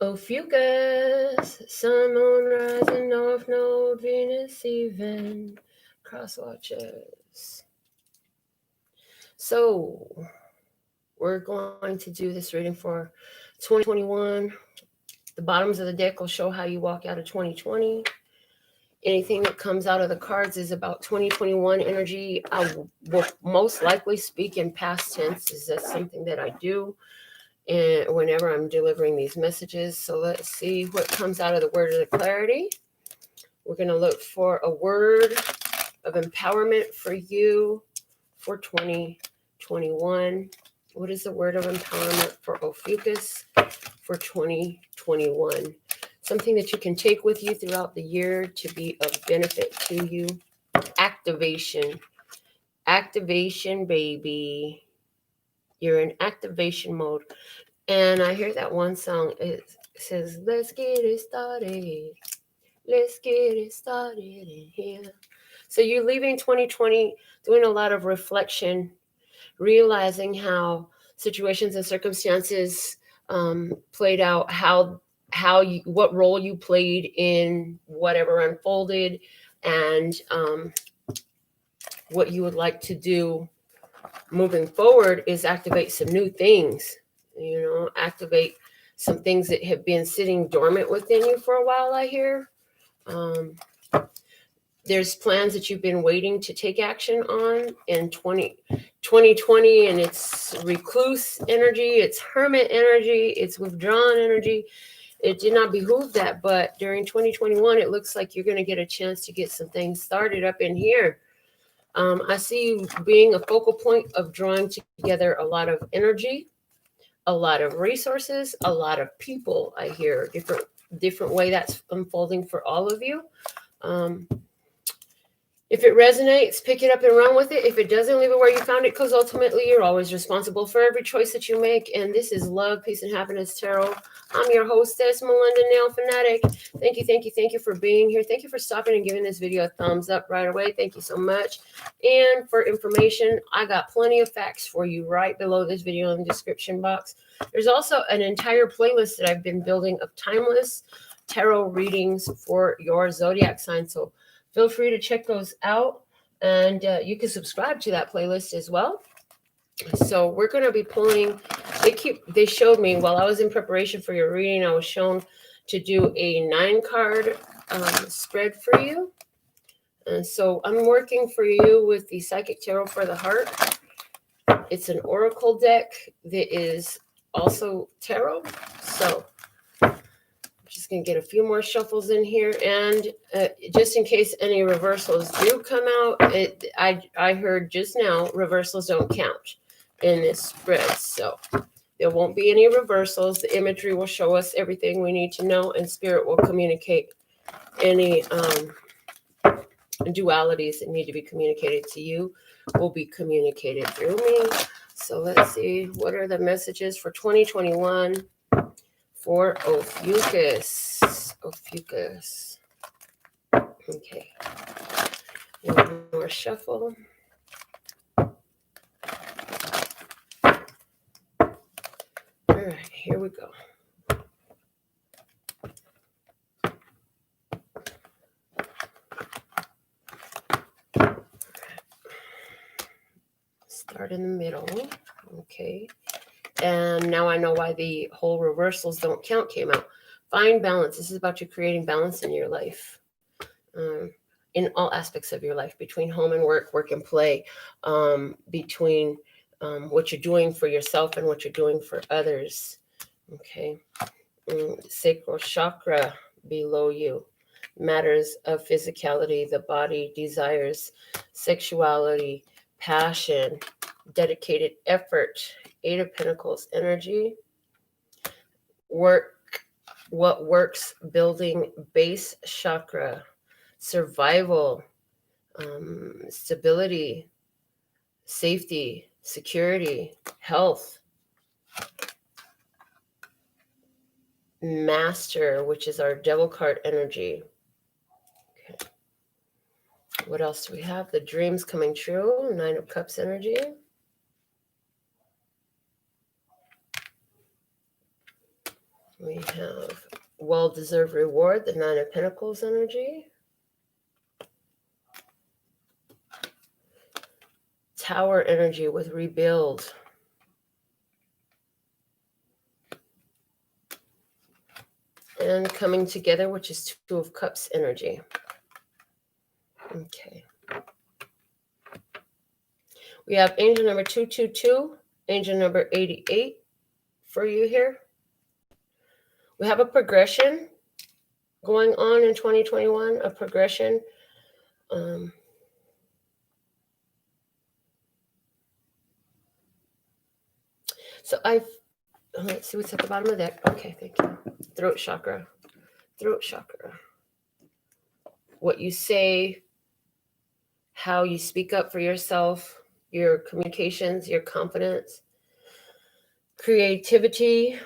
Ophiuchus, Sun, Moon, Rising, North Node, Venus, even, cross watches. So, we're going to do this reading for 2021. The bottoms of the deck will show how you walk out of 2020. Anything that comes out of the cards is about 2021 energy. I will most likely speak in past tense, is that something that I do and whenever I'm delivering these messages. So let's see what comes out of the word of the clarity. We're going to look for a word of empowerment for you for 2021. What is the word of empowerment for Ophiuchus for 2021? Something that you can take with you throughout the year to be of benefit to you. Activation. Activation, baby. You're in activation mode. And I hear that one song. It says, let's get it started. Let's get it started in here. So you're leaving 2020 doing a lot of reflection, realizing how situations and circumstances played out, what role you played in whatever unfolded, and what you would like to do moving forward is activate some new things. Activate some things that have been sitting dormant within you for a while, I hear. There's plans that you've been waiting to take action on in 2020, and it's recluse energy, it's hermit energy, it's withdrawn energy. It did not behoove that, but during 2021, it looks like you're going to get a chance to get some things started up in here. I see you being a focal point of drawing together a lot of energy, a lot of resources, a lot of people. I hear different way that's unfolding for all of you. If it resonates, pick it up and run with it. If it doesn't, leave it where you found it, because ultimately you're always responsible for every choice that you make. And this is Love, Peace, and Happiness Tarot. I'm your hostess, Melinda NailFanatic. Thank you for being here. Thank you for stopping and giving this video a thumbs up right away. Thank you so much. And for information, I got plenty of facts for you right below this video in the description box. There's also an entire playlist that I've been building of timeless tarot readings for your zodiac sign. So feel free to check those out, and you can subscribe to that playlist as well. So we're going to be pulling, they showed me while I was in preparation for your reading, I was shown to do a 9-card spread for you. And so I'm working for you with the Psychic Tarot for the Heart. It's an oracle deck that is also tarot. So just going to get a few more shuffles in here, and just in case any reversals do come out, I heard just now reversals don't count in this spread, so there won't be any reversals. The imagery will show us everything we need to know, and Spirit will communicate any dualities that need to be communicated to you will be communicated through me. So let's see, what are the messages for 2021 for Ophiuchus? Ophiuchus. Okay. One more shuffle. All right, here we go. Start in the middle. Okay. And now I know why the whole reversals don't count came out. Find balance. This is about you creating balance in your life, in all aspects of your life, between home and work and play, between what you're doing for yourself and what you're doing for others. Okay. Sacral chakra below you. Matters of physicality, the body, desires, sexuality, passion, dedicated effort. 8 of Pentacles energy. Work, what works, building, base chakra, survival, stability, safety, security, health. Master, which is our devil card energy. Okay. What else do we have? The dreams coming true, 9 of Cups energy. We have well-deserved reward, the Nine of Pentacles energy. Tower energy with rebuild. And coming together, which is Two of Cups energy. Okay. We have angel number 222, angel number 88 for you here. We have a progression going on in 2021, a progression. So let's see what's at the bottom of that. Okay, thank you. Throat chakra. Throat chakra. What you say, how you speak up for yourself, your communications, your confidence, creativity,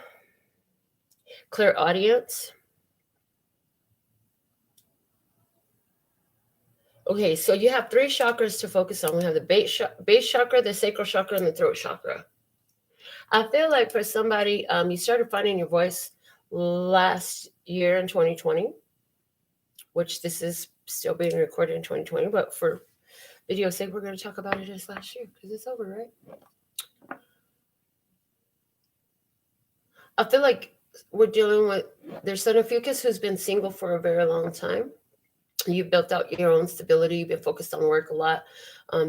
clear audience. Okay, so you have three chakras to focus on. We have the base chakra, the sacral chakra, and the throat chakra. I feel like for somebody, you started finding your voice last year in 2020, which this is still being recorded in 2020, but for video's sake, we're going to talk about it as last year because it's over, right? I feel like we're dealing with, there's an OPHIUCHUS who's been single for a very long time. You've built out your own stability. You've been focused on work a lot,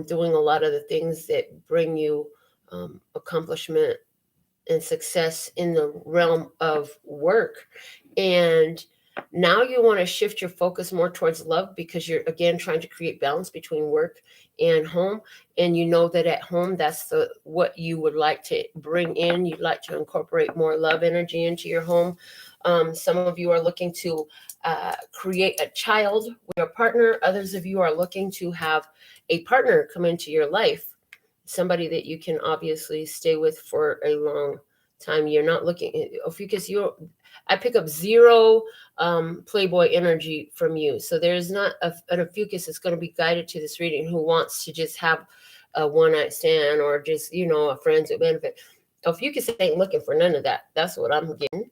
doing a lot of the things that bring you accomplishment and success in the realm of work. And now you want to shift your focus more towards love because you're, again, trying to create balance between work and home. And you know that at home, that's what you would like to bring in. You'd like to incorporate more love energy into your home. Some of you are looking to create a child with your partner. Others of you are looking to have a partner come into your life. Somebody that you can obviously stay with for a long time. You're not looking, because I pick up zero playboy energy from you. So there's not an OPHIUCHUS that's going to be guided to this reading who wants to just have a one-night stand or just, a friends with benefit. OPHIUCHUS ain't looking for none of that. That's what I'm getting.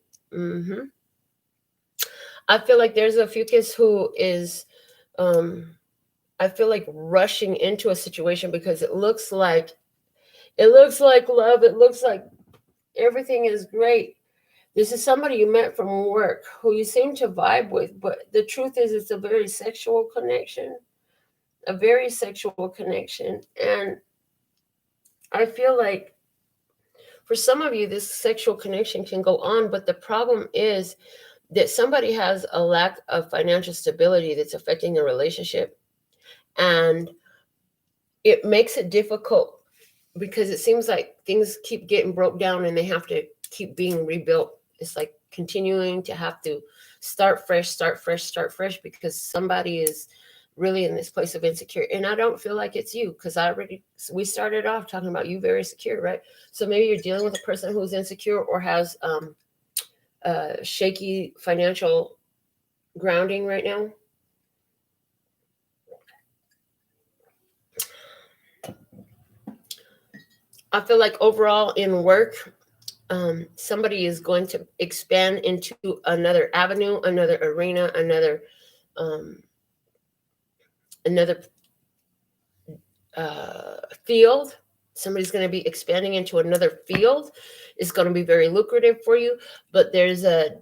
I feel like there's a OPHIUCHUS who is, I feel like rushing into a situation because it looks like love. It looks like everything is great. This is somebody you met from work who you seem to vibe with, but the truth is it's a very sexual connection, And I feel like for some of you, this sexual connection can go on, but the problem is that somebody has a lack of financial stability that's affecting the relationship. And it makes it difficult because it seems like things keep getting broke down and they have to keep being rebuilt. It's like continuing to have to start fresh because somebody is really in this place of insecurity. And I don't feel like it's you because we started off talking about you very secure, right? So maybe you're dealing with a person who's insecure or has shaky financial grounding right now. I feel like overall in work, somebody is going to expand into another avenue, another arena, another field. Somebody's going to be expanding into another field. It's going to be very lucrative for you, but there's a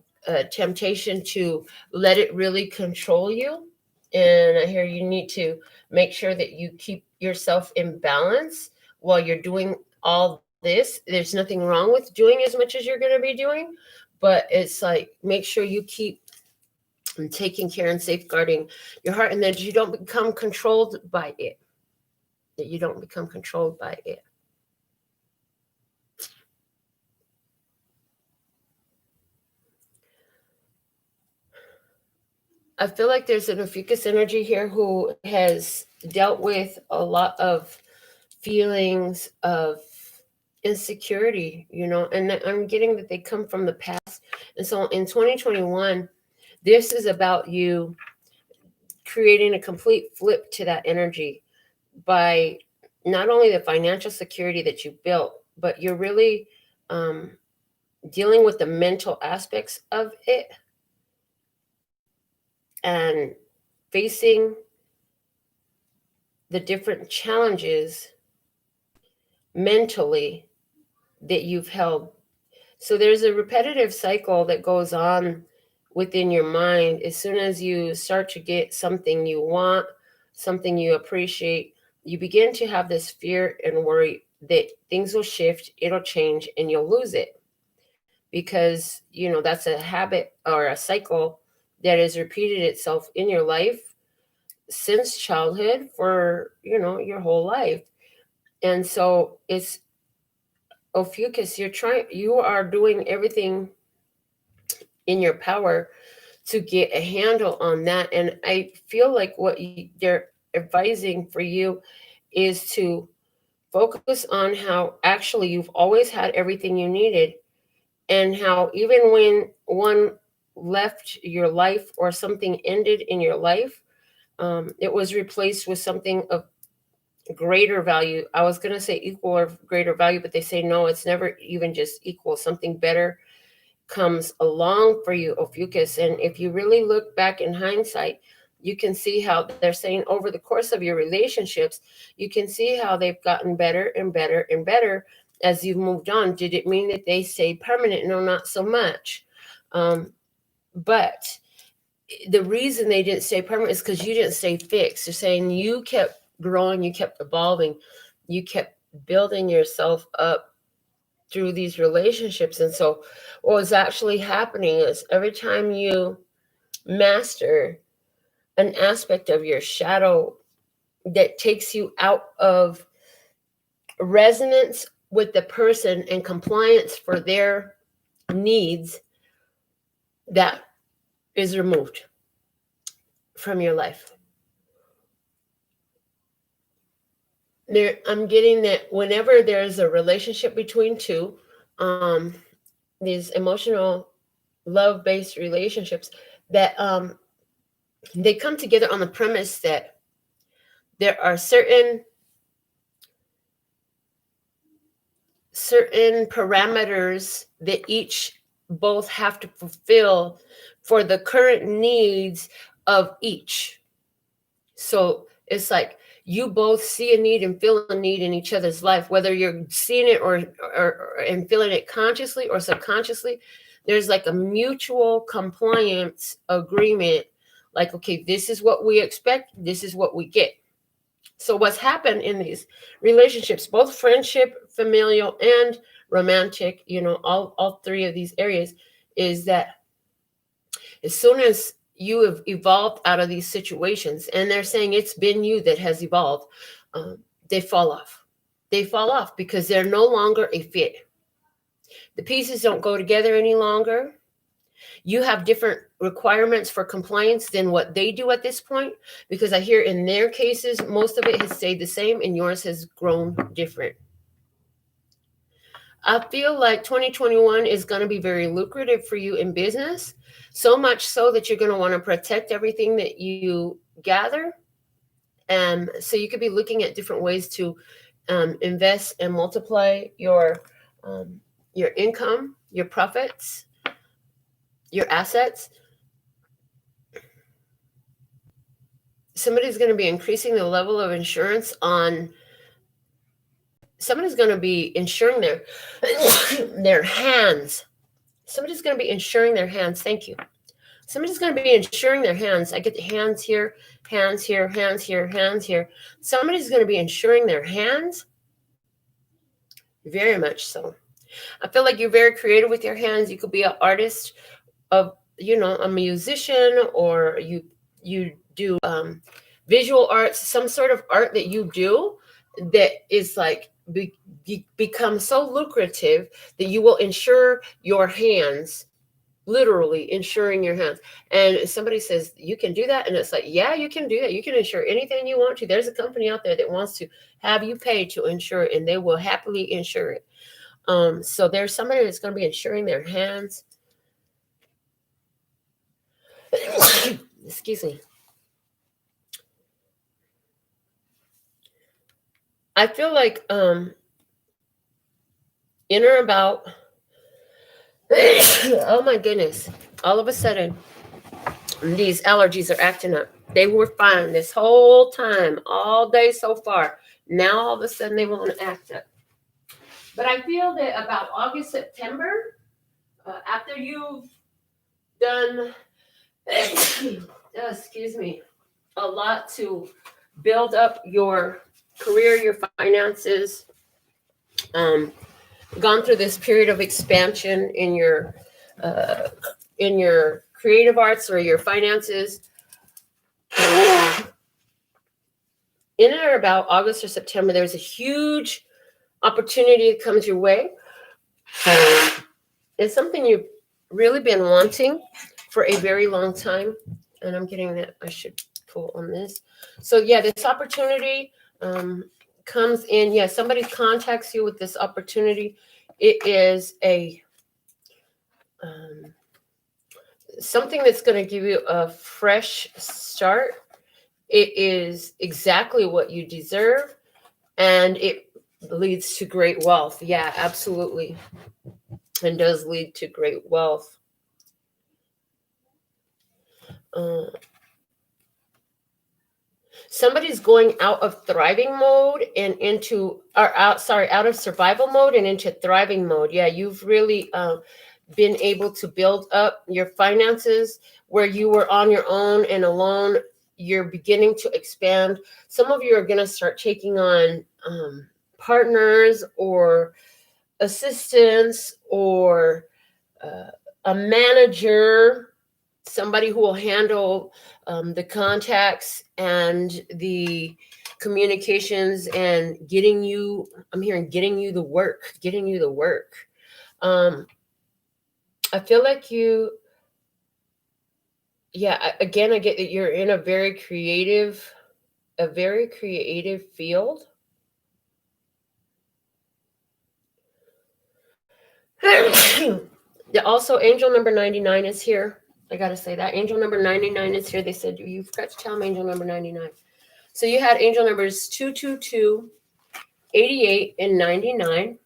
temptation to let it really control you. And I hear you need to make sure that you keep yourself in balance while you're doing all this. There's nothing wrong with doing as much as you're going to be doing, but it's like, make sure you keep taking care and safeguarding your heart and that you don't become controlled by it. I feel like there's an OPHIUCHUS energy here who has dealt with a lot of feelings of insecurity, and I'm getting that they come from the past. And so in 2021, this is about you creating a complete flip to that energy by not only the financial security that you built, but you're really dealing with the mental aspects of it and facing the different challenges mentally that you've held. So there's a repetitive cycle that goes on within your mind. As soon as you start to get something you want, something you appreciate, you begin to have this fear and worry that things will shift, it'll change, and you'll lose it. Because, that's a habit or a cycle that has repeated itself in your life since childhood for, your whole life. And so it's Ophiuchus, you are doing everything in your power to get a handle on that. And I feel like what they're advising for you is to focus on how actually you've always had everything you needed, and how even when one left your life or something ended in your life, it was replaced with something of greater value. I was going to say equal or greater value, but they say no, it's never even just equal. Something better comes along for you, Ophiuchus. And if you really look back in hindsight, you can see how they're saying over the course of your relationships, you can see how they've gotten better and better and better as you've moved on. Did it mean that they stayed permanent? No, not so much. But the reason they didn't stay permanent is because you didn't stay fixed. They're saying you kept growing, you kept evolving, you kept building yourself up through these relationships. And so what was actually happening is every time you master an aspect of your shadow that takes you out of resonance with the person and compliance for their needs, that is removed from your life. I'm getting that whenever there's a relationship between two, these emotional love-based relationships, that they come together on the premise that there are certain parameters that each both have to fulfill for the current needs of each. So it's like you both see a need and feel a need in each other's life, whether you're seeing it or and feeling it consciously or subconsciously. There's like a mutual compliance agreement, like, okay, this is what we expect, this is what we get. So what's happened in these relationships, both friendship, familial, and romantic, all three of these areas, is that as soon as you have evolved out of these situations, and they're saying it's been you that has evolved, they fall off. They fall off because they're no longer a fit. The pieces don't go together any longer. You have different requirements for compliance than what they do at this point, because I hear in their cases, most of it has stayed the same and yours has grown different. I feel like 2021 is going to be very lucrative for you in business, so much so that you're going to want to protect everything that you gather. And so you could be looking at different ways to invest and multiply your income, your profits, your assets. Somebody's going to be increasing the level of insurance on. Somebody's going to be insuring their hands. Somebody's going to be insuring their hands. Thank you. Somebody's going to be insuring their hands. I get the hands here, hands here, hands here, hands here. Somebody's going to be insuring their hands. Very much so. I feel like you're very creative with your hands. You could be an artist of, a musician, or you do visual arts, some sort of art that you do that is like become so lucrative that you will insure your hands, literally insuring your hands. And somebody says you can do that, and it's like, yeah, you can do that. You can insure anything you want to. There's a company out there that wants to have you pay to insure it, and they will happily insure it. So there's somebody that's going to be insuring their hands. Excuse me. I feel like in or about Oh my goodness. All of a sudden, these allergies are acting up. They were fine this whole time, all day so far. Now all of a sudden they want to act up. But I feel that about August, September, after you've done, excuse me, a lot to build up your career, your finances, gone through this period of expansion in your creative arts or your finances, in or about August or September, there's a huge opportunity that comes your way. It's something you've really been wanting for a very long time. And I'm getting that I should pull on this. So yeah, this opportunity comes in. Yeah, somebody contacts you with this opportunity. It is a something that's going to give you a fresh start. It is exactly what you deserve, and it leads to great wealth. Yeah, absolutely. And does lead to great wealth. Somebody's going out of thriving mode and into, or out of survival mode and into thriving mode. Yeah, you've really been able to build up your finances where you were on your own and alone. You're beginning to expand. Some of you are going to start taking on partners or assistants or a manager, somebody who will handle the contacts and the communications and getting you, I'm hearing getting you the work. I feel like you, yeah, again, I get that you're in a very creative field. Also, angel number 99 is here. I got to say that. Angel number 99 is here. They said, you forgot to tell them angel number 99. So you had angel numbers 222, 88, and 99.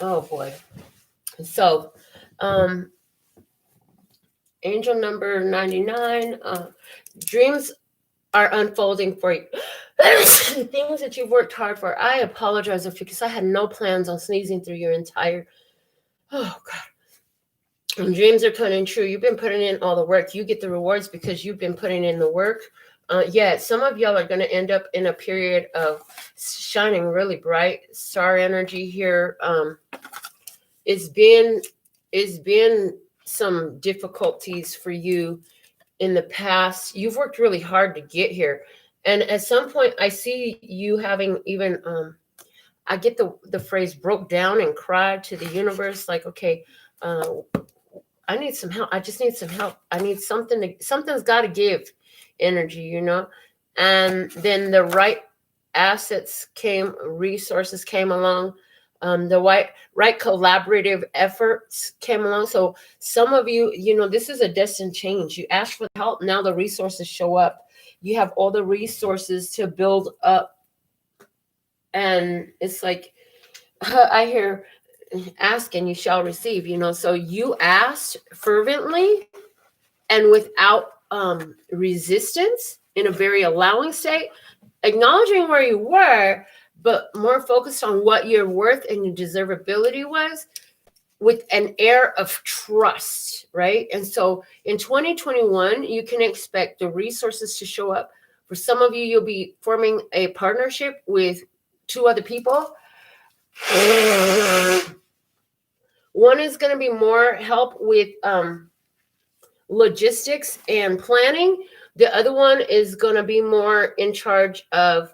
Oh, boy. So, angel number 99, dreams are unfolding for you. Things that you've worked hard for. I apologize because I had no plans on sneezing through your entire, oh God. And dreams are coming true. You've been putting in all the work. You get the rewards because you've been putting in the work. Yeah, some of y'all are going to end up in a period of shining really bright. Star energy here. It's been some difficulties for you in the past. You've worked really hard to get here. And at some point, I see you having even, I get the phrase broke down and cried to the universe. Like, okay, I need some help. I just need some help. I need something's got to give energy, you know? And then the right resources came along. The right collaborative efforts came along. So some of you, you know, this is a destined change. You ask for help. Now the resources show up. You have all the resources to build up. And it's like, I hear, ask and you shall receive, you know. So you asked fervently and without resistance, in a very allowing state, acknowledging where you were, but more focused on what your worth and your deservability was, with an air of trust, right? And so in 2021, you can expect the resources to show up. For some of you, you'll be forming a partnership with 2 other people. One is going to be more help with logistics and planning. The other one is going to be more in charge of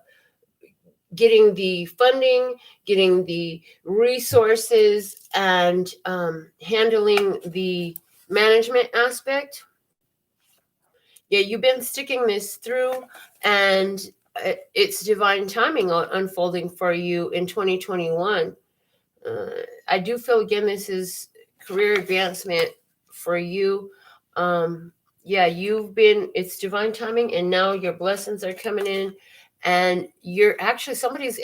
getting the funding, getting the resources, and handling the management aspect. Yeah, you've been sticking this through, and it's divine timing unfolding for you in 2021. I do feel, again, this is career advancement for you. Yeah, it's divine timing, and now your blessings are coming in, And you're actually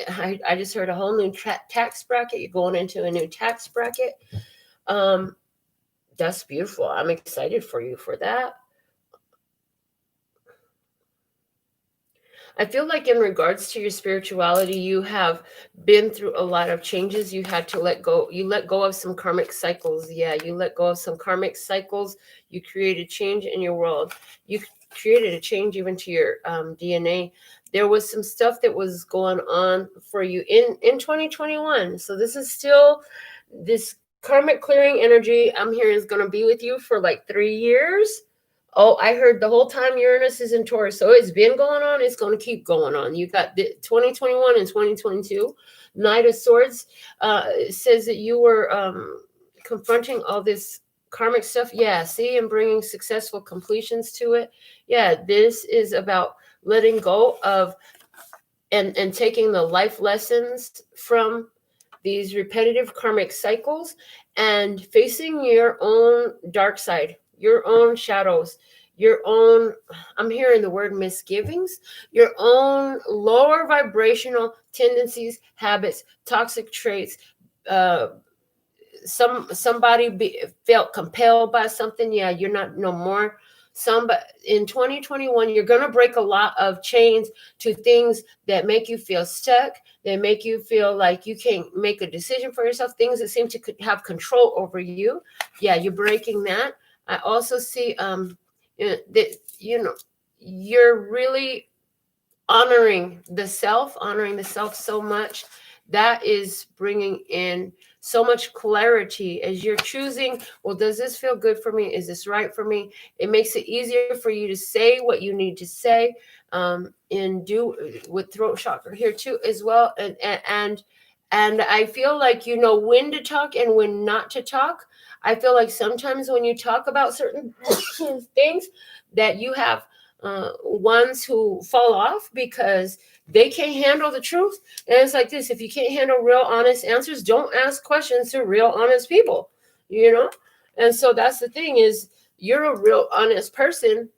I just heard a whole new tax bracket. You're going into a new tax bracket. That's beautiful. I'm excited for you for that. I feel like in regards to your spirituality, you have been through a lot of changes. You had to let go. You let go of some karmic cycles. Yeah, you let go of some karmic cycles. You created change in your world. You created a change even to your DNA. There was some stuff that was going on for you in 2021. So this is still this karmic clearing energy I'm hearing is going to be with you for like 3 years. Oh, I heard the whole time Uranus is in Taurus. So it's been going on. It's going to keep going on. You got the 2021 and 2022. Knight of Swords says that you were confronting all this karmic stuff. Yeah, see, and bringing successful completions to it. Yeah, this is about letting go of and taking the life lessons from these repetitive karmic cycles and facing your own dark side, your own shadows, your own, I'm hearing the word misgivings, your own lower vibrational tendencies, habits, toxic traits. Somebody felt compelled by something. Yeah, you're not no more. But in 2021, you're going to break a lot of chains to things that make you feel stuck, that make you feel like you can't make a decision for yourself, things that seem to have control over you. Yeah, you're breaking that. I also see that, you're really honoring the self so much. That is bringing in so much clarity as you're choosing, well, does this feel good for me? Is this right for me? It makes it easier for you to say what you need to say, and do with throat chakra here too as well. And I feel like you know when to talk and when not to talk. I feel like sometimes when you talk about certain things that you have ones who fall off because they can't handle the truth. And it's like this: if you can't handle real honest answers, don't ask questions to real honest people, and so that's the thing, is you're a real honest person,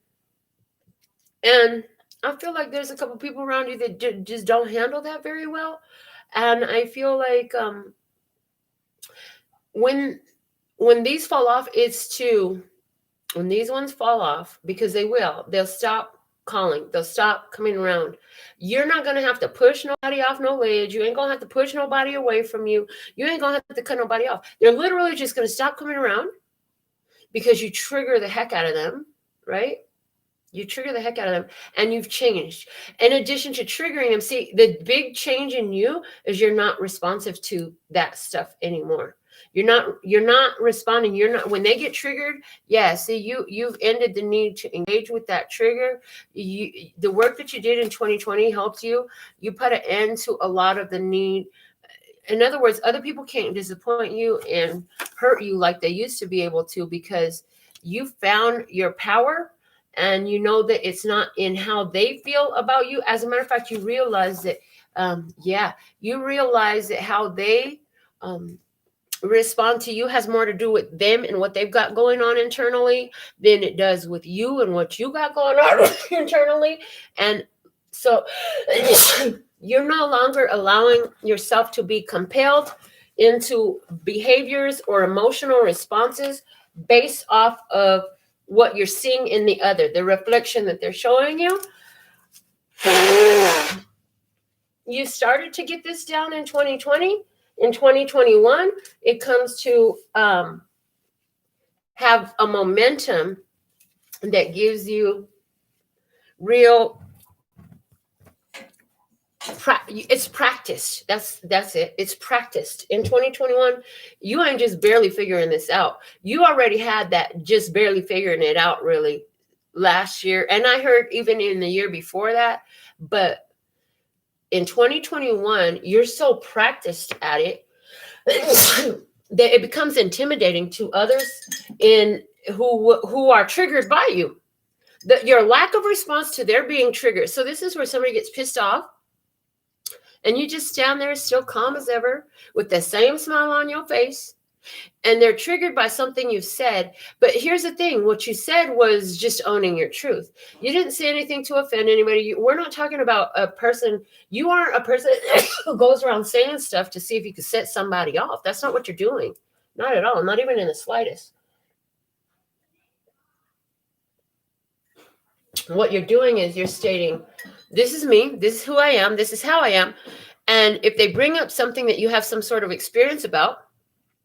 and I feel like there's a couple people around you that just don't handle that very well. And I feel like when these fall off, when these ones fall off, because they'll stop calling, they'll stop coming around. You're not going to have to push nobody off no ledge. You ain't going to have to push nobody away from you. You ain't going to have to cut nobody off. They're literally just going to stop coming around because you trigger the heck out of them, right? You trigger the heck out of them, and you've changed. In addition to triggering them, see, the big change in you is you're not responsive to that stuff anymore. You're not responding. You're not, when they get triggered. Yeah. See, you've ended the need to engage with that trigger. The work that you did in 2020 helped you. You put an end to a lot of the need. In other words, other people can't disappoint you and hurt you like they used to be able to, because you found your power, and you know that it's not in how they feel about you. As a matter of fact, you realize that, you realize that how they respond to you has more to do with them and what they've got going on internally than it does with you and what you got going on internally. And so you're no longer allowing yourself to be compelled into behaviors or emotional responses based off of what you're seeing in the other, the reflection that they're showing you. You started to get this down in 2020. In 2021, it comes to have a momentum that gives you real. It's practiced. That's it. It's practiced. In 2021, you ain't just barely figuring this out. You already had that just barely figuring it out really last year. And I heard even in the year before that. But in 2021, you're so practiced at it that it becomes intimidating to others who are triggered by you. Your lack of response to their being triggered. So this is where somebody gets pissed off, and you just stand there still calm as ever with the same smile on your face, And they're triggered by something you've said. But here's the thing. What you said was just owning your truth. You didn't say anything to offend anybody. We're not talking about a person. You aren't a person who goes around saying stuff to see if you can set somebody off. That's not what you're doing. Not at all. Not even in the slightest. What you're doing is you're stating, this is me. This is who I am. This is how I am. And if they bring up something that you have some sort of experience about,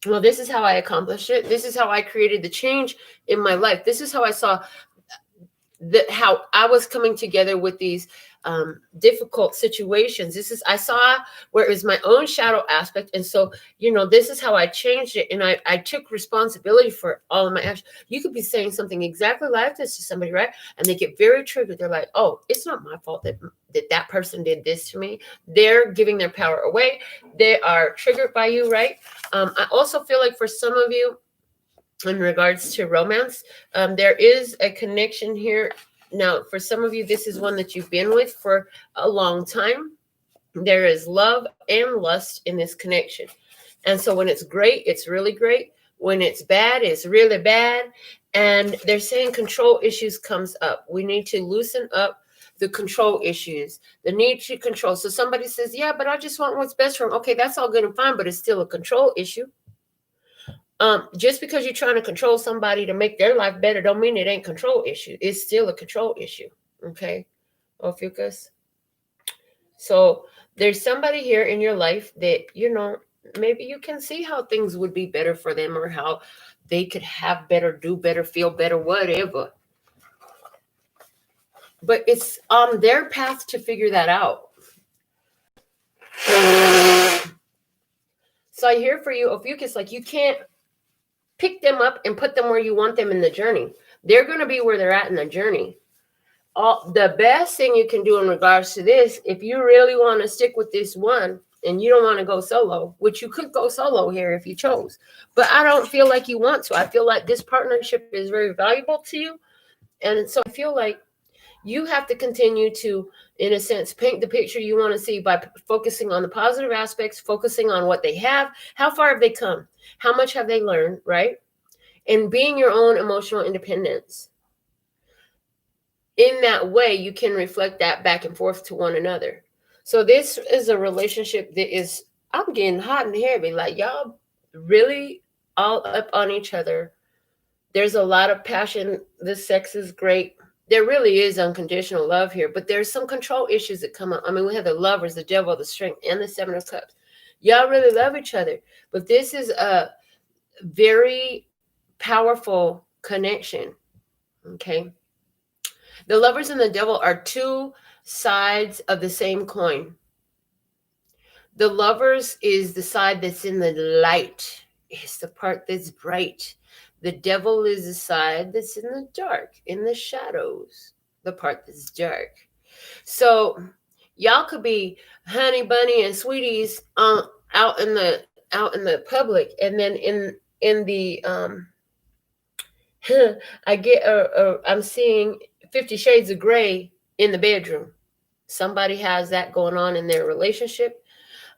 well, this is how I accomplished it. This is how I created the change in my life. This is how I saw how I was coming together with these difficult situations. I saw where it was my own shadow aspect. And so, this is how I changed it. And I took responsibility for all of my actions. You could be saying something exactly like this to somebody, right? And they get very triggered. They're like, oh, it's not my fault that person did this to me. They're giving their power away. They are triggered by you, right? I also feel like for some of you, in regards to romance, there is a connection here. Now, for some of you, this is one that you've been with for a long time. There is love and lust in this connection. And so when it's great, it's really great. When it's bad, it's really bad. And they're saying control issues comes up. We need to loosen up the control issues, the need to control. So somebody says, yeah, but I just want what's best for them. Okay, that's all good and fine, but it's still a control issue. Just because you're trying to control somebody to make their life better don't mean it ain't control issue. It's still a control issue. Okay, OPHIUCHUS. So there's somebody here in your life that, maybe you can see how things would be better for them or how they could have better, do better, feel better, whatever. But it's on their path to figure that out. So I hear for you, OPHIUCHUS, like you can't pick them up and put them where you want them in the journey. They're going to be where they're at in the journey. The best thing you can do in regards to this, if you really want to stick with this one and you don't want to go solo, which you could go solo here if you chose, but I don't feel like you want to. I feel like this partnership is very valuable to you. And so I feel like you have to continue to, in a sense, paint the picture you want to see by focusing on the positive aspects, focusing on what they have. How far have they come? How much have they learned, right? And being your own emotional independence. In that way, you can reflect that back and forth to one another. So this is a relationship that is, I'm getting hot and heavy. Like, y'all really all up on each other. There's a lot of passion. The sex is great. There really is unconditional love here, but there's some control issues that come up. I mean, we have the Lovers, the Devil, the Strength, and the Seven of Cups. Y'all really love each other, but this is a very powerful connection. Okay. The Lovers and the Devil are two sides of the same coin. The Lovers is the side that's in the light. It's the part that's bright. The Devil is the side that's in the dark, in the shadows, the part that's dark. So y'all could be honey bunny and sweeties out in the public, and then in the I'm seeing 50 Shades of Gray in the bedroom. Somebody has that going on in their relationship.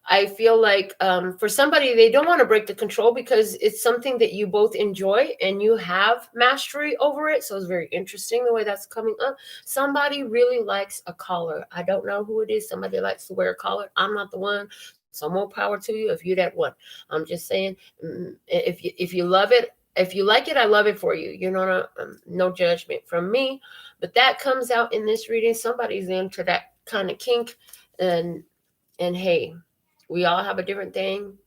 I feel like for somebody, they don't want to break the control because it's something that you both enjoy and you have mastery over it. So it's very interesting the way that's coming up. Somebody really likes a collar. I don't know who it is. Somebody likes to wear a collar. I'm not the one. So more power to you if you're that one. I'm just saying, if you love it, if you like it, I love it for you. No judgment from me. But that comes out in this reading. Somebody's into that kind of kink. And hey, we all have a different thing,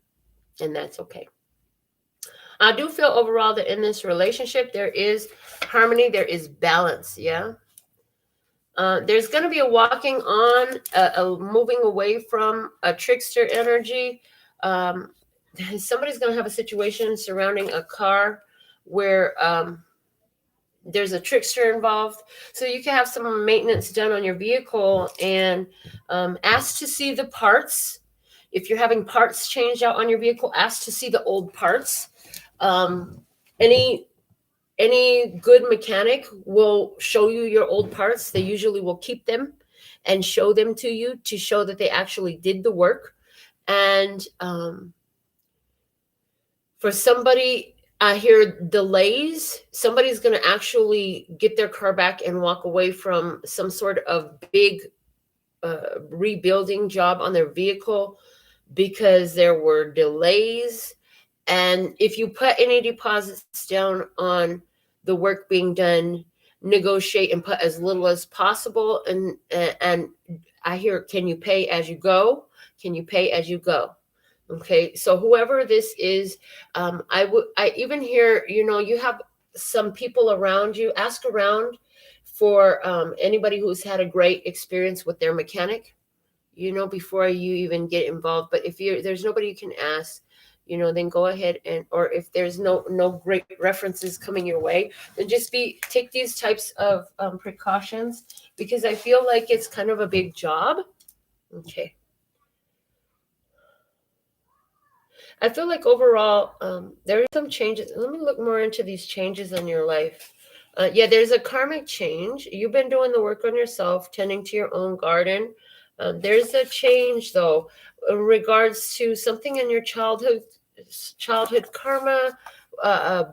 and that's okay. I do feel overall that in this relationship, there is harmony, there is balance, yeah? There's going to be a walking on, a moving away from a trickster energy. Somebody's going to have a situation surrounding a car where there's a trickster involved. So you can have some maintenance done on your vehicle and ask to see the parts. If you're having parts changed out on your vehicle, ask to see the old parts. Any good mechanic will show you your old parts. They usually will keep them and show them to you to show that they actually did the work. And For somebody, I hear delays. Somebody's going to actually get their car back and walk away from some sort of big rebuilding job on their vehicle because there were delays. And if you put any deposits down on the work being done, negotiate and put as little as possible. And I hear, can you pay as you go? Can you pay as you go? Okay, so whoever this is, I even hear, you have some people around you. Ask around for anybody who's had a great experience with their mechanic, before you even get involved. But if there's nobody you can ask, then go ahead or if there's no great references coming your way, then just take these types of precautions, because I feel like it's kind of a big job. Okay. I feel like overall, there are some changes. Let me look more into these changes in your life. Yeah, there's a karmic change. You've been doing the work on yourself, tending to your own garden. There's a change, though, in regards to something in your childhood karma,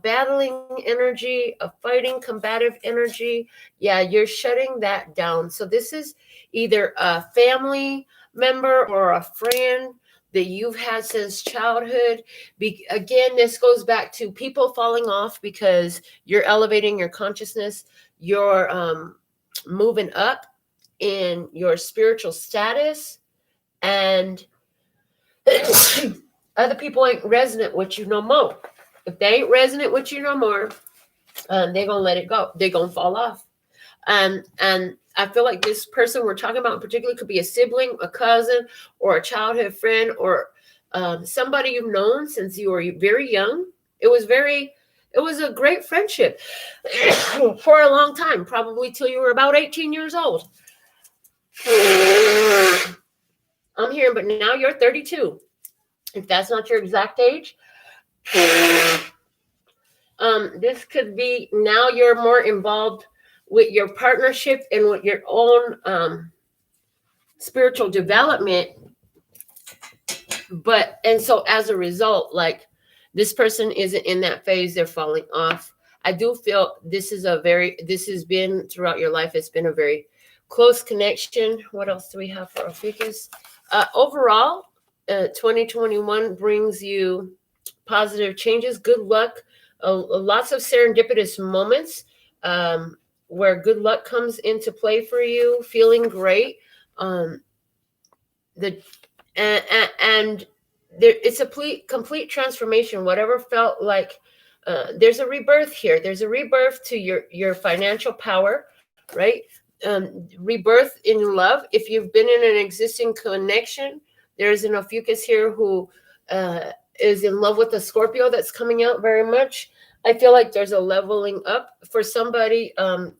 battling energy, a fighting, combative energy. Yeah, you're shutting that down. So this is either a family member or a friend that you've had since childhood. Again, this goes back to people falling off because you're elevating your consciousness. You're moving up in your spiritual status, and other people ain't resonant with you no more. If they ain't resonant with you no more, they're gonna let it go. They're gonna fall off. And I feel like this person we're talking about in particular could be a sibling, a cousin, or a childhood friend, or somebody you've known since you were very young. It was a great friendship for a long time, probably till you were about 18 years old. I'm hearing, but now you're 32. If that's not your exact age, this could be now you're more involved with your partnership and with your own spiritual development. And so as a result, like, this person isn't in that phase, they're falling off. I do feel this has been throughout your life, it's been a very close connection. What else do we have for OPHIUCHUS? Overall, 2021 brings you positive changes, good luck, lots of serendipitous moments where good luck comes into play for you, feeling great. It's a complete transformation. Whatever felt like there's a rebirth here. There's a rebirth to your financial power, right? Rebirth in love. If you've been in an existing connection, there's an OPHIUCHUS here who is in love with a Scorpio that's coming out very much. I feel like there's a leveling up for somebody.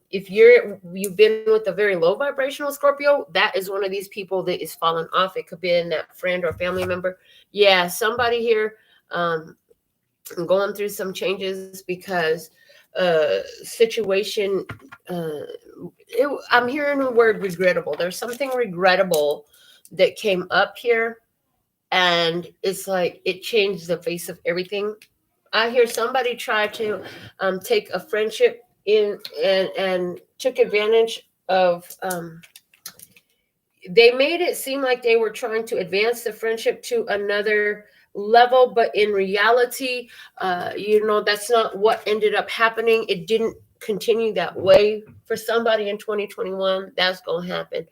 If you've been with a very low vibrational Scorpio, that is one of these people that is falling off. It could be in that friend or family member. Yeah, somebody here going through some changes because situation. I'm hearing the word regrettable. There's something regrettable that came up here, and it's like it changed the face of everything. I hear somebody try to take a friendship in and took advantage of. They made it seem like they were trying to advance the friendship to another level, but in reality, that's not what ended up happening. It didn't continue that way. For somebody in 2021, that's going to happen.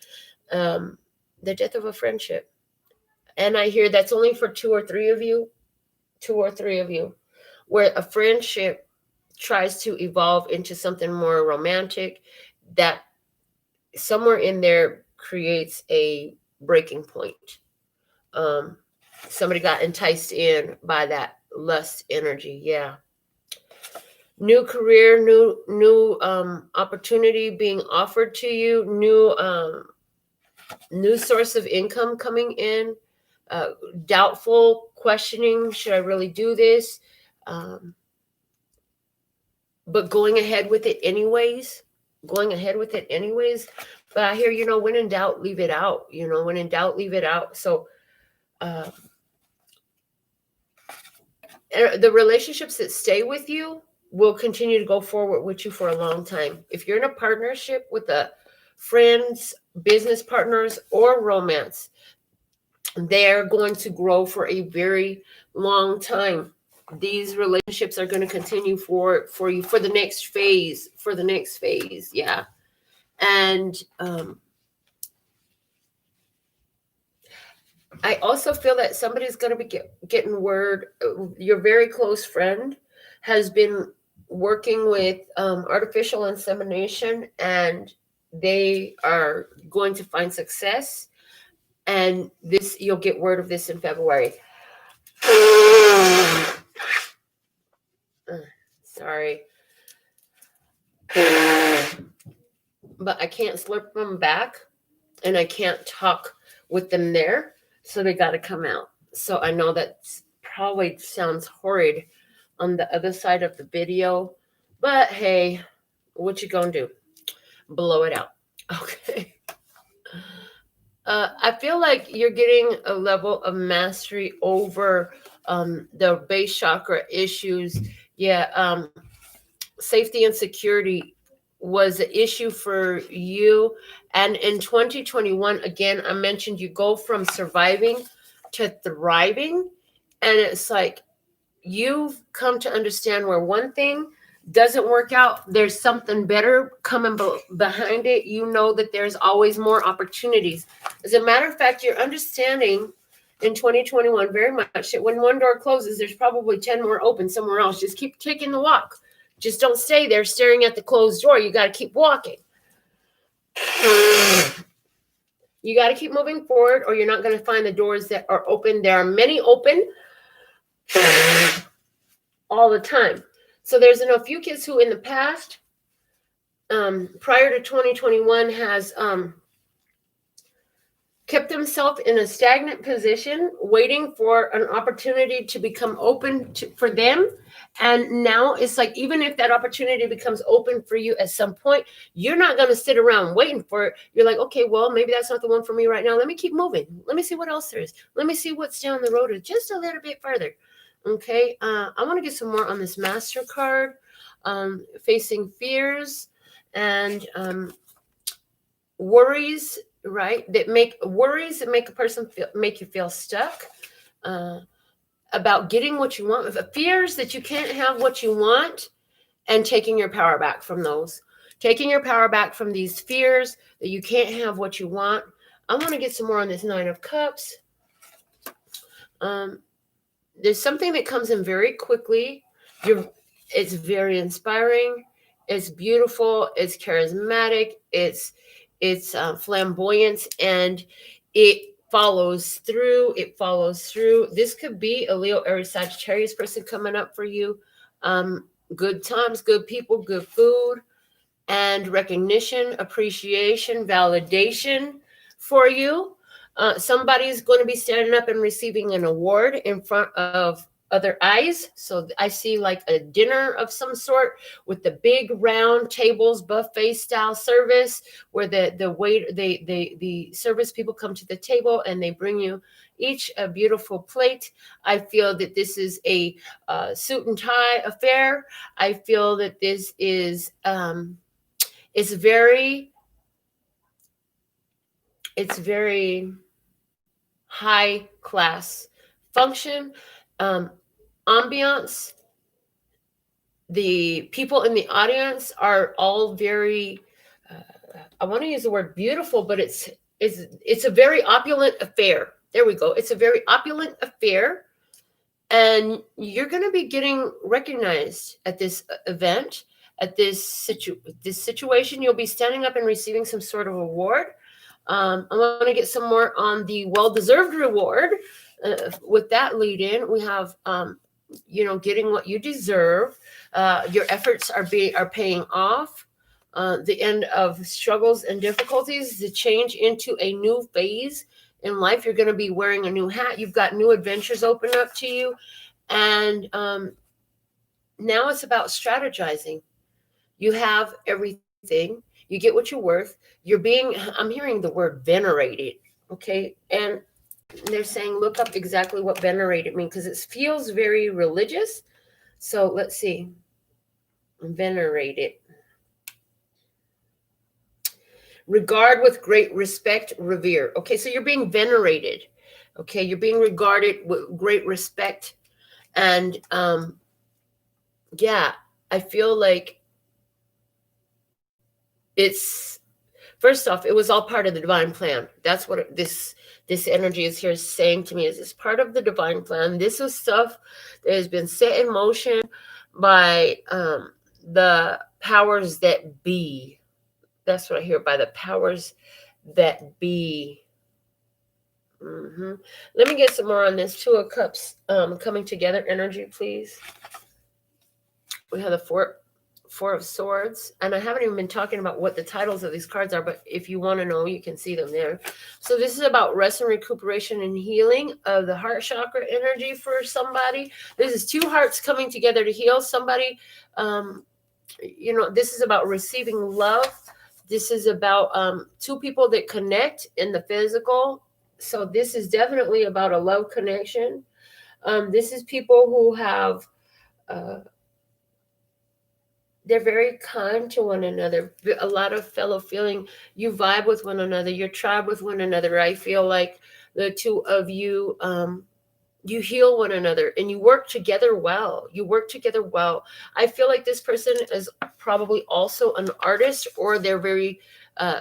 The death of a friendship. And I hear that's only for two or three of you, where a friendship tries to evolve into something more romantic, that somewhere in there creates a breaking point. Somebody got enticed in by that lust energy. Yeah. New career, new opportunity being offered to you, new source of income coming in, doubtful, questioning, should I really do this? But going ahead with it anyways. But I hear, when in doubt, leave it out. So The relationships that stay with you will continue to go forward with you for a long time. If you're in a partnership with a friends, business partners, or romance, they're going to grow for a very long time. These relationships are going to continue for you for the next phase, yeah. And I also feel that somebody's going to be getting word. Your very close friend has been working with artificial insemination, and they are going to find success. And this, you'll get word of this in February. Sorry. But I can't slurp them back, and I can't talk with them there. So they got to come out. So I know that probably sounds horrid on the other side of the video, but hey, what you gonna do? Blow it out. Okay. I feel like you're getting a level of mastery over the base chakra issues. Yeah, safety and security was an issue for you. And in 2021, again, I mentioned you go from surviving to thriving. And it's like you've come to understand where one thing doesn't work out, there's something better coming behind it. You know that there's always more opportunities. As a matter of fact, you're understanding in 2021 very much that when one door closes, there's probably 10 more open somewhere else. Just keep taking the walk. Just don't stay there staring at the closed door. You got to keep walking. You got to keep moving forward, or you're not going to find the doors that are open. There are many open all the time. So there's a few kids who in the past, prior to 2021, has kept themselves in a stagnant position, waiting for an opportunity to become open for them. And now it's like, even if that opportunity becomes open for you at some point, you're not going to sit around waiting for it. You're like, okay, well, maybe that's not the one for me right now. Let me keep moving. Let me see what else there is. Let me see what's down the road just a little bit further. Okay. I want to get some more on this Master card, facing fears and worries, right? That make a person make you feel stuck, about getting what you want, fears that you can't have what you want, and taking your power back from those. Taking your power back from these fears that you can't have what you want. I want to get some more on this Nine of Cups. There's something that comes in very quickly. It's very inspiring. It's beautiful. It's charismatic. It's flamboyant, and it follows through. This could be a Leo, Aries, Sagittarius person coming up for you. Good times, good people, good food, and recognition, appreciation, validation for you. Somebody's going to be standing up and receiving an award in front of other eyes. So I see like a dinner of some sort with the big round tables, buffet style service, where the service people come to the table and they bring you each a beautiful plate. I feel that this is a suit and tie affair. I feel that this is it's very high class function, ambiance. The people in the audience are all very, I want to use the word beautiful, but it's a very opulent affair. There we go. It's a very opulent affair. And you're going to be getting recognized at this event, at this situation. You'll be standing up and receiving some sort of award. I want to get some more on the well-deserved reward. With that lead in, we have, getting what you deserve. Your efforts are paying off. The end of struggles and difficulties, the change into a new phase in life. You're going to be wearing a new hat. You've got new adventures open up to you. And now it's about strategizing. You have everything. You get what you're worth. I'm hearing the word venerated. Okay. And They're saying look up exactly what venerated means, because it feels very religious. So let's see. Venerated. Regard with great respect, revere. Okay, so you're being venerated. Okay, you're being regarded with great respect. And yeah, I feel like it's, first off, it was all part of the divine plan. That's what this energy is here saying to me, is it's part of the divine plan. This is stuff that has been set in motion by the powers that be. That's what I hear, by the powers that be. Let me get some more on this Two of Cups coming together energy, please. We have the Four of Swords, and I haven't even been talking about what the titles of these cards are, but if you want to know, you can see them there. So this is about rest and recuperation and healing of the heart chakra energy for somebody. This is two hearts coming together to heal somebody. You know, this is about receiving love. This is about two people that connect in the physical. So this is definitely about a love connection. This is people who have, they're very kind to one another. A lot of fellow feeling. You vibe with one another. You tribe with one another. I feel like the two of you, you heal one another and you work together well. You work together well. I feel like this person is probably also an artist, or they're very,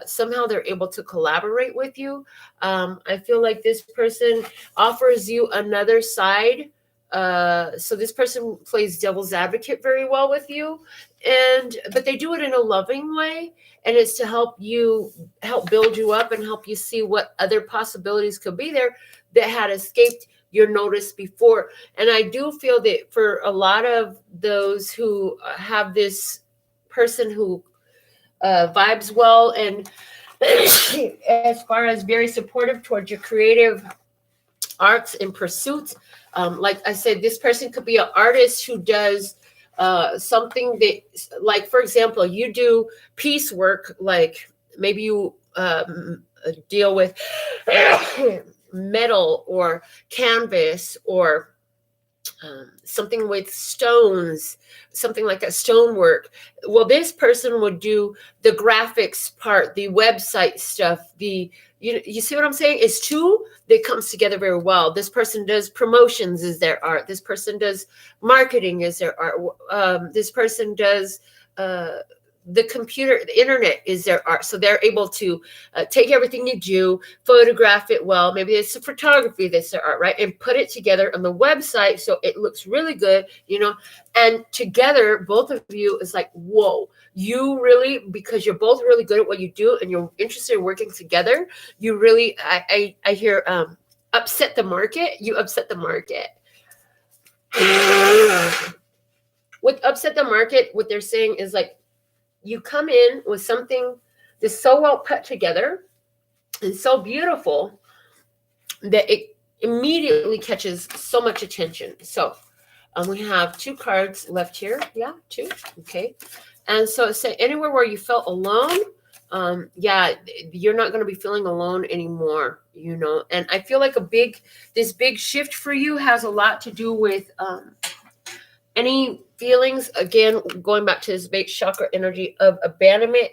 somehow they're able to collaborate with you. I feel like this person offers you another side. So this person plays devil's advocate very well with you, but they do it in a loving way. And it's to help build you up and help you see what other possibilities could be there that had escaped your notice before. And I do feel that for a lot of those who have this person who vibes well and as far as very supportive towards your creative arts and pursuits, like I said, this person could be an artist who does something that, like, for example, you do piece work, like maybe you deal with metal or canvas or something with stones, something like a stonework. Well, this person would do the graphics part, the website stuff, you see what I'm saying? It's two that comes together very well. This person does promotions is their art. This person does marketing is their art. This person does the internet is their art. So they're able to take everything you do, photograph it well. Maybe it's a photography that's their art, right? And put it together on the website so it looks really good, you know. And together, both of you is like, whoa, you really, because you're both really good at what you do and you're interested in working together, you really, I hear upset the market. You upset the market. With upset the market, what they're saying is like, you come in with something that's so well put together and so beautiful that it immediately catches so much attention. So we have two cards left here. Yeah, two. Okay. And so say anywhere where you felt alone, yeah, you're not going to be feeling alone anymore, you know. And I feel like this big shift for you has a lot to do with any feelings, again, going back to this base chakra energy of abandonment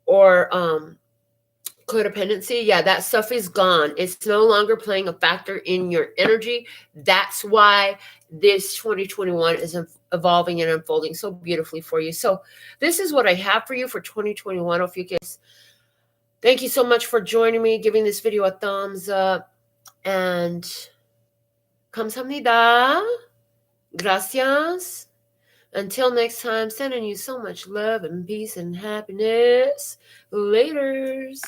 or codependency. Yeah, that stuff is gone. It's no longer playing a factor in your energy. That's why this 2021 is evolving and unfolding so beautifully for you. So this is what I have for you for 2021. OPHIUCHUS. Thank you so much for joining me, giving this video a thumbs up, and 감사합니다. Gracias. Until next time, sending you so much love and peace and happiness. Laters.